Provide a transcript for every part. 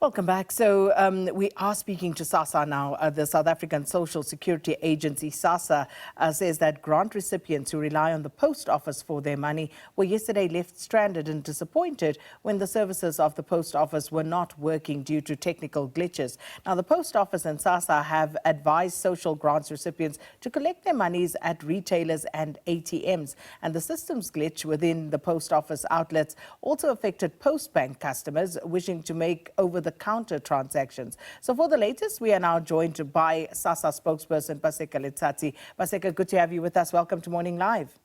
Welcome back. So we are speaking to SASSA now. The South African Social Security Agency, SASSA, says that grant recipients who rely on the Post Office for their money were yesterday left stranded and disappointed when the services of the Post Office were not working due to technical glitches. Now, the Post Office and SASSA have advised social grants recipients to collect their monies at retailers and ATMs. And the systems glitch within the Post Office outlets also affected Postbank customers wishing to make over-the-counter transactions. So for the latest, we are now joined by SASSA spokesperson Paseka Letsatsi. Paseka, good to have you with us. Welcome to Morning Live.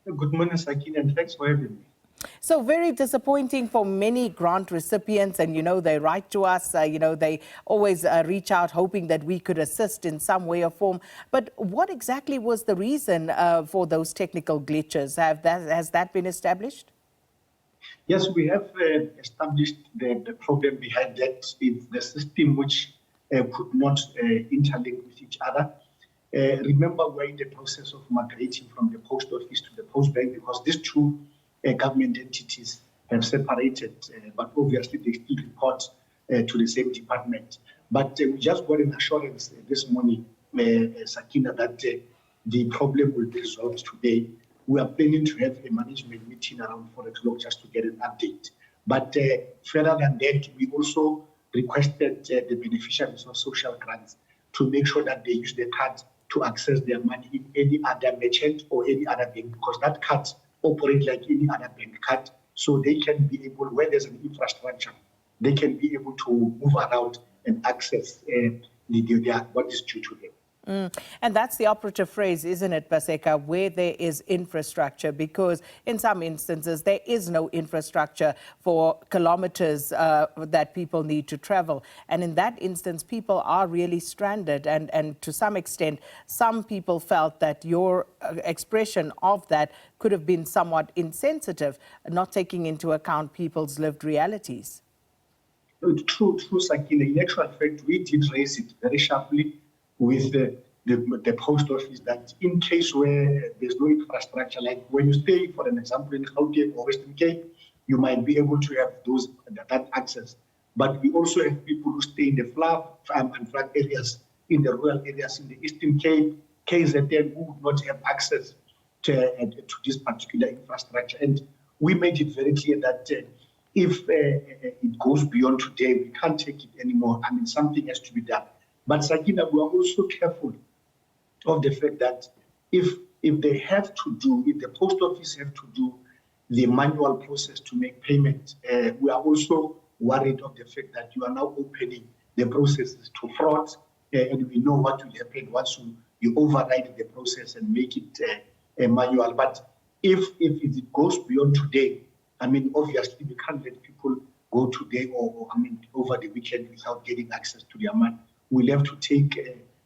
Good morning, Sakina, and thanks for having me. So very disappointing for many grant recipients, and they write to us, they always reach out hoping that we could assist in some way or form. But what exactly was the reason for those technical glitches? Has that been established? Yes, we have established the problem behind that is the system which could not interlink with each other. Remember, we're in the process of migrating from the Post Office to the Postbank because these two government entities have separated, but obviously they still report to the same department. But we just got an assurance this morning, Sakina, that the problem will be resolved today. We are planning to have a management meeting around 4 o'clock just to get an update. But further than that, we also requested the beneficiaries of social grants to make sure that they use the card to access their money in any other merchant or any other bank, because that card operates like any other bank card. So they can be able, where there's an infrastructure, they can be able to move around and access what is due to them. And that's the operative phrase, isn't it, Paseka, where there is infrastructure, because in some instances there is no infrastructure for kilometers that people need to travel. And in that instance, people are really stranded. And to some extent, some people felt that your expression of that could have been somewhat insensitive, not taking into account people's lived realities. True, Sakina. In actual fact, we did raise it very sharply with the Post Office that in case where there's no infrastructure, like when you stay, for an example, in Gauteng or Western Cape, you might be able to have that access. But we also have people who stay in the farm and flat areas, in the rural areas, in the Eastern Cape, KZN, who would not have access to this particular infrastructure. And we made it very clear that if it goes beyond today, we can't take it anymore. I mean, something has to be done. But Sakina, we are also careful of the fact that if they have to do, if the Post Office have to do the manual process to make payment, we are also worried of the fact that you are now opening the processes to fraud, and we know what will happen once you override the process and make it manual. But if it goes beyond today, I mean, obviously we can't let people go today or over the weekend without getting access to their money. We'll have to take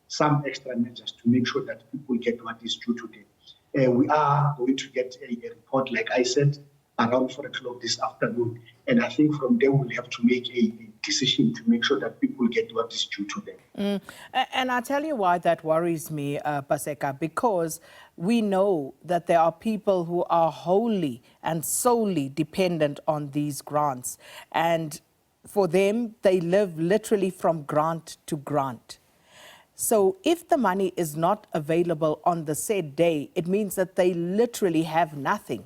some extra measures to make sure that people get what is due today. We are going to get a report, like I said, around 4 o'clock this afternoon. And I think from there we'll have to make a decision to make sure that people get what is due to them. And I'll tell you why that worries me, Paseka, because we know that there are people who are wholly and solely dependent on these grants. And for them, they live literally from grant to grant. So if the money is not available on the said day, it means that they literally have nothing.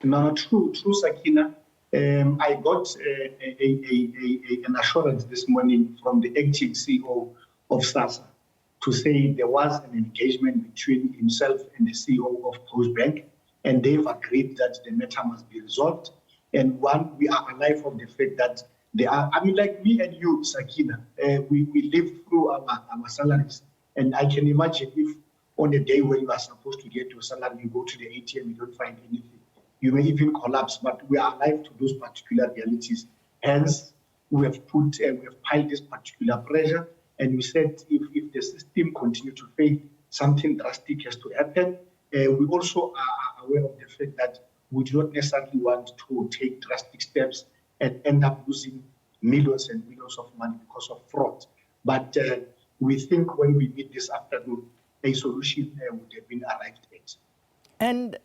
No, true, Sakina. I got an assurance this morning from the acting CEO of SASSA to say there was an engagement between himself and the CEO of Postbank, and they've agreed that the matter must be resolved. And one, we are alive of the fact that they are, I mean, like me and you, Sakina, we live through our salaries. And I can imagine if on a day when you are supposed to get your salary, you go to the ATM, you don't find anything. You may even collapse, but we are alive to those particular realities. Hence, we have piled this particular pressure, and we said if the system continues to fail, something drastic has to happen. We also are aware of the fact that we do not necessarily want to take drastic steps and end up losing millions and millions of money because of fraud. But we think when we meet this afternoon, a solution would have been arrived at. And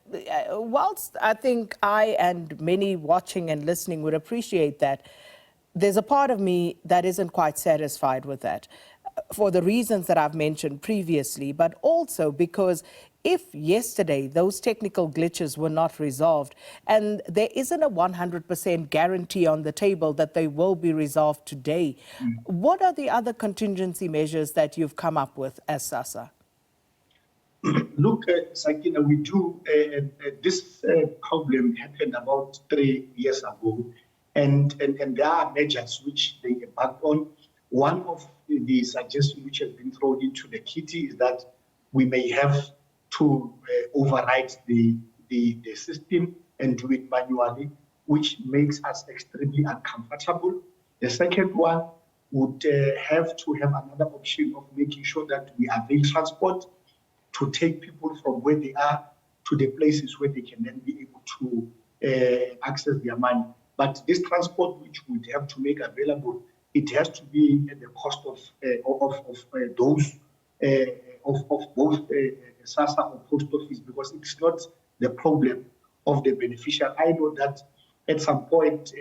whilst I think I and many watching and listening would appreciate that, there's a part of me that isn't quite satisfied with that for the reasons that I've mentioned previously, but also because if yesterday those technical glitches were not resolved and there isn't a 100% guarantee on the table that they will be resolved today, what are the other contingency measures that you've come up with as SASSA? Look, Sakina, we do, this problem happened about 3 years ago, and there are measures which they embarked on. One of the suggestions which has been thrown into the kitty is that we may have to override the system and do it manually, which makes us extremely uncomfortable. The second one would have to have another option of making sure that we avail transport to take people from where they are to the places where they can then be able to access their money. But this transport, which we have to make available, it has to be at the cost of those of both SASSA or Post Office, because it's not the problem of the beneficiary. I know that at some point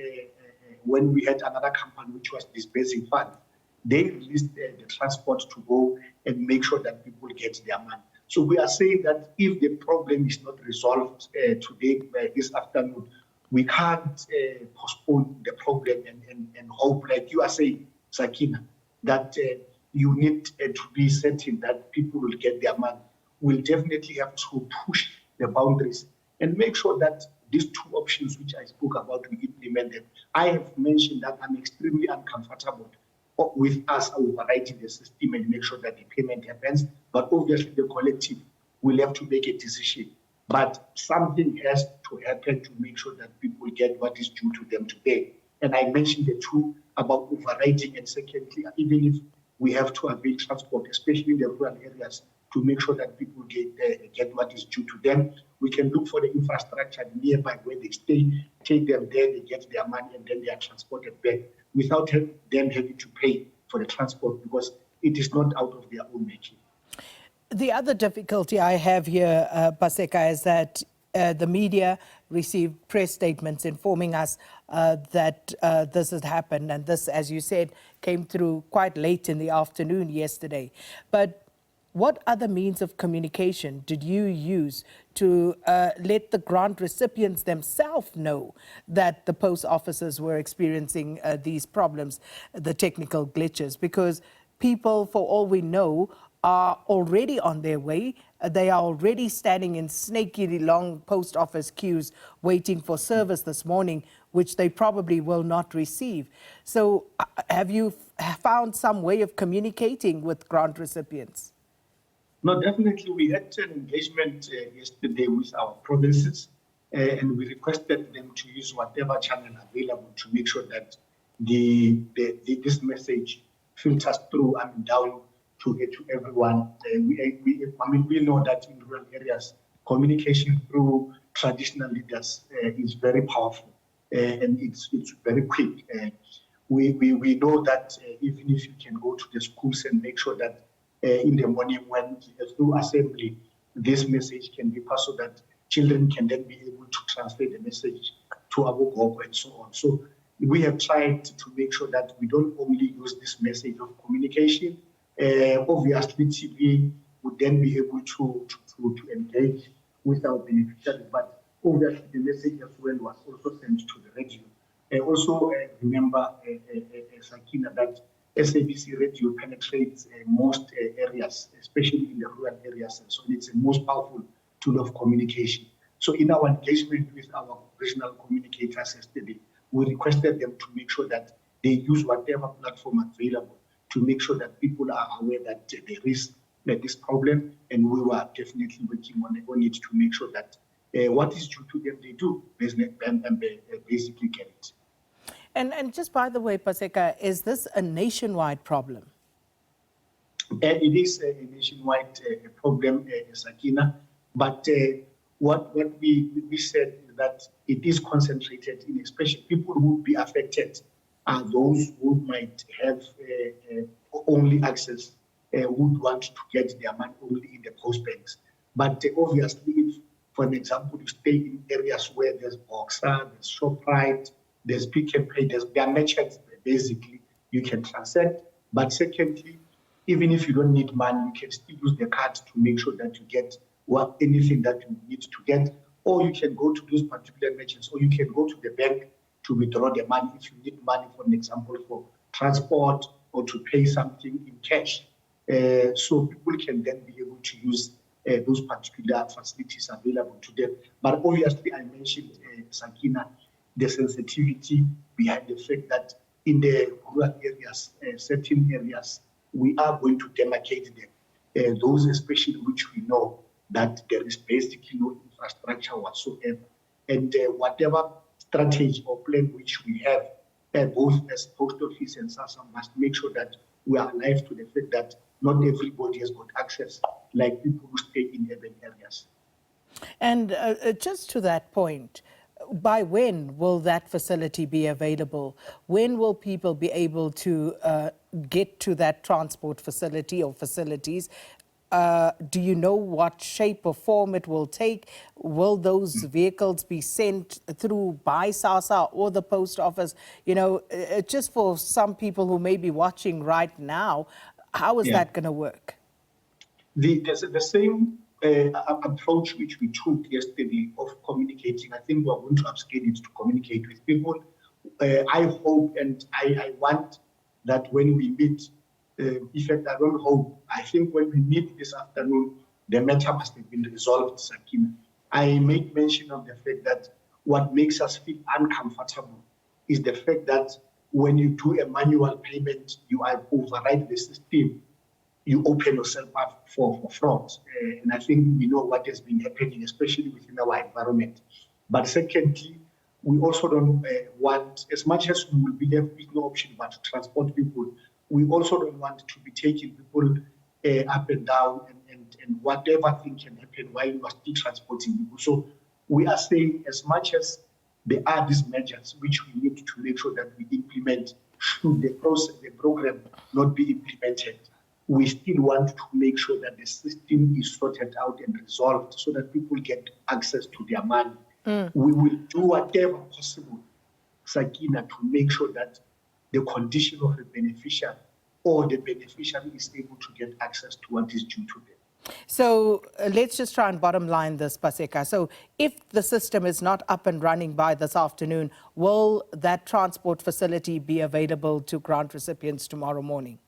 when we had another company which was disbursing funds, they released the transport to go and make sure that people get their money. So we are saying that if the problem is not resolved today, this afternoon, we can't postpone the problem and hope, like you are saying, Sakina, that you need to be certain that people will get their money. We'll definitely have to push the boundaries and make sure that these two options which I spoke about, we implement them. I have mentioned that I'm extremely uncomfortable with us overriding the system and make sure that the payment happens. But obviously the collective will have to make a decision. But something has to happen to make sure that people get what is due to them today. And I mentioned the two about overriding, and secondly, even if we have to avail transport, especially in the rural areas, to make sure that people get what is due to them. We can look for the infrastructure nearby where they stay, take them there, they get their money, and then they are transported back without them having to pay for the transport, because it is not out of their own making. The other difficulty I have here, Paseka, is that the media received press statements informing us that this had happened. And this, as you said, came through quite late in the afternoon yesterday. But what other means of communication did you use to let the grant recipients themselves know that the post offices were experiencing these problems, the technical glitches? Because people, for all we know, are already on their way. They are already standing in snaky long post office queues waiting for service this morning, which they probably will not receive. So have you found some way of communicating with grant recipients? No, definitely. We had an engagement yesterday with our provinces, and we requested them to use whatever channel available to make sure that this message filters through and down to everyone. We know that in rural areas, communication through traditional leaders is very powerful, and it's very quick. We know that even if you can go to the schools and make sure that in the morning when through assembly, this message can be passed so that children can then be able to transfer the message to our group and so on. So we have tried to make sure that we don't only use this message of communication. Obviously, TV would then be able to engage with our beneficiaries, but obviously the message as well was also sent to the radio. Also, remember, Sakina, that SABC radio penetrates most areas, especially in the rural areas, and so it's the most powerful tool of communication. So in our engagement with our regional communicators yesterday, we requested them to make sure that they use whatever platform available to make sure that people are aware that there is this problem, and we were definitely working on it to make sure that what is due to them, they do and basically get it. And just by the way, Paseka, is this a nationwide problem? It is a nationwide problem, Sakina, but what we said is that it is concentrated in, especially people who would be affected are those who might have only access, would want to get their money only in the post banks. But obviously, if for an example, you stay in areas where there's Boxer, there's ShopRite, there's Pick and Pay, there are merchants basically you can transact. But secondly, even if you don't need money, you can still use the card to make sure that you get anything that you need to get, or you can go to those particular merchants, or you can go to the bank to withdraw the money if you need money, for an example, for transport or to pay something in cash. So people can then be able to use those particular facilities available to them. But obviously, I mentioned, Sakina, the sensitivity behind the fact that in the rural areas, certain areas, we are going to demarcate them, those especially which we know that there is basically no infrastructure whatsoever. And whatever strategy or plan which we have, both as Post Office and SASSA must make sure that we are alive to the fact that not everybody has got access, like people who stay in urban areas. And just to that point, by when will that facility be available? When will people be able to get to that transport facility or facilities? Do you know what shape or form it will take? Will those vehicles be sent through by SASSA or the Post Office? You know, just for some people who may be watching right now, how is that going to work? The same approach which we took yesterday of communicating, I think we're going to upscale it to communicate with people. I hope and I want that when we meet, in fact, I don't hope, I think when we meet this afternoon, the matter must have been resolved, Sakina. I made mention of the fact that what makes us feel uncomfortable is the fact that when you do a manual payment, you override the system, you open yourself up for fraud. And I think we know what has been happening, especially within our environment. But secondly, we also don't want, as much as we will be there with no option but to transport people, we also don't want to be taking people up and down and whatever thing can happen while we are still transporting people. So we are saying, as much as there are these measures which we need to make sure that we implement, should the program not be implemented, we still want to make sure that the system is sorted out and resolved so that people get access to their money. We will do whatever possible, Sakina, to make sure that the condition of a beneficiary or the beneficiary is able to get access to what is due to them. So let's just try and bottom line this, Paseka. So if the system is not up and running by this afternoon, will that transport facility be available to grant recipients tomorrow morning?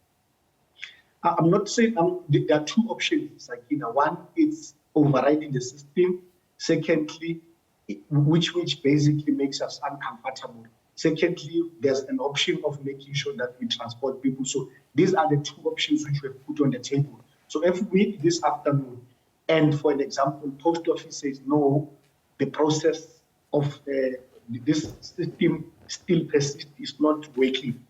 I'm not saying there are two options, Sakina. One is overriding the system. Secondly, which basically makes us uncomfortable. Secondly, there's an option of making sure that we transport people. So these are the two options which we have put on the table. So if we meet this afternoon, and for an example, Post Office says no, the process of this system still persists, is not working,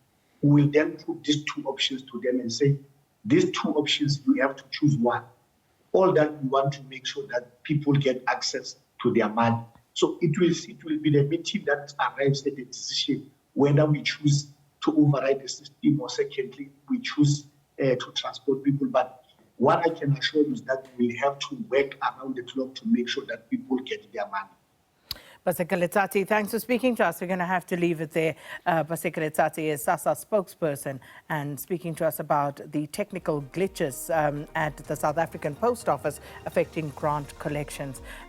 we will then put these two options to them and say, these two options, you have to choose one. All that we want to make sure that people get access to their money. So it will be the meeting that arrives at the decision whether we choose to override the system or secondly, we choose to transport people. But what I can assure you is that we have to work around the clock to make sure that people get their money. Paseka Letsatsi, thanks for speaking to us. We're going to have to leave it there. Paseka Letsatsi is SASSA spokesperson and speaking to us about the technical glitches at the South African Post Office affecting grant collections.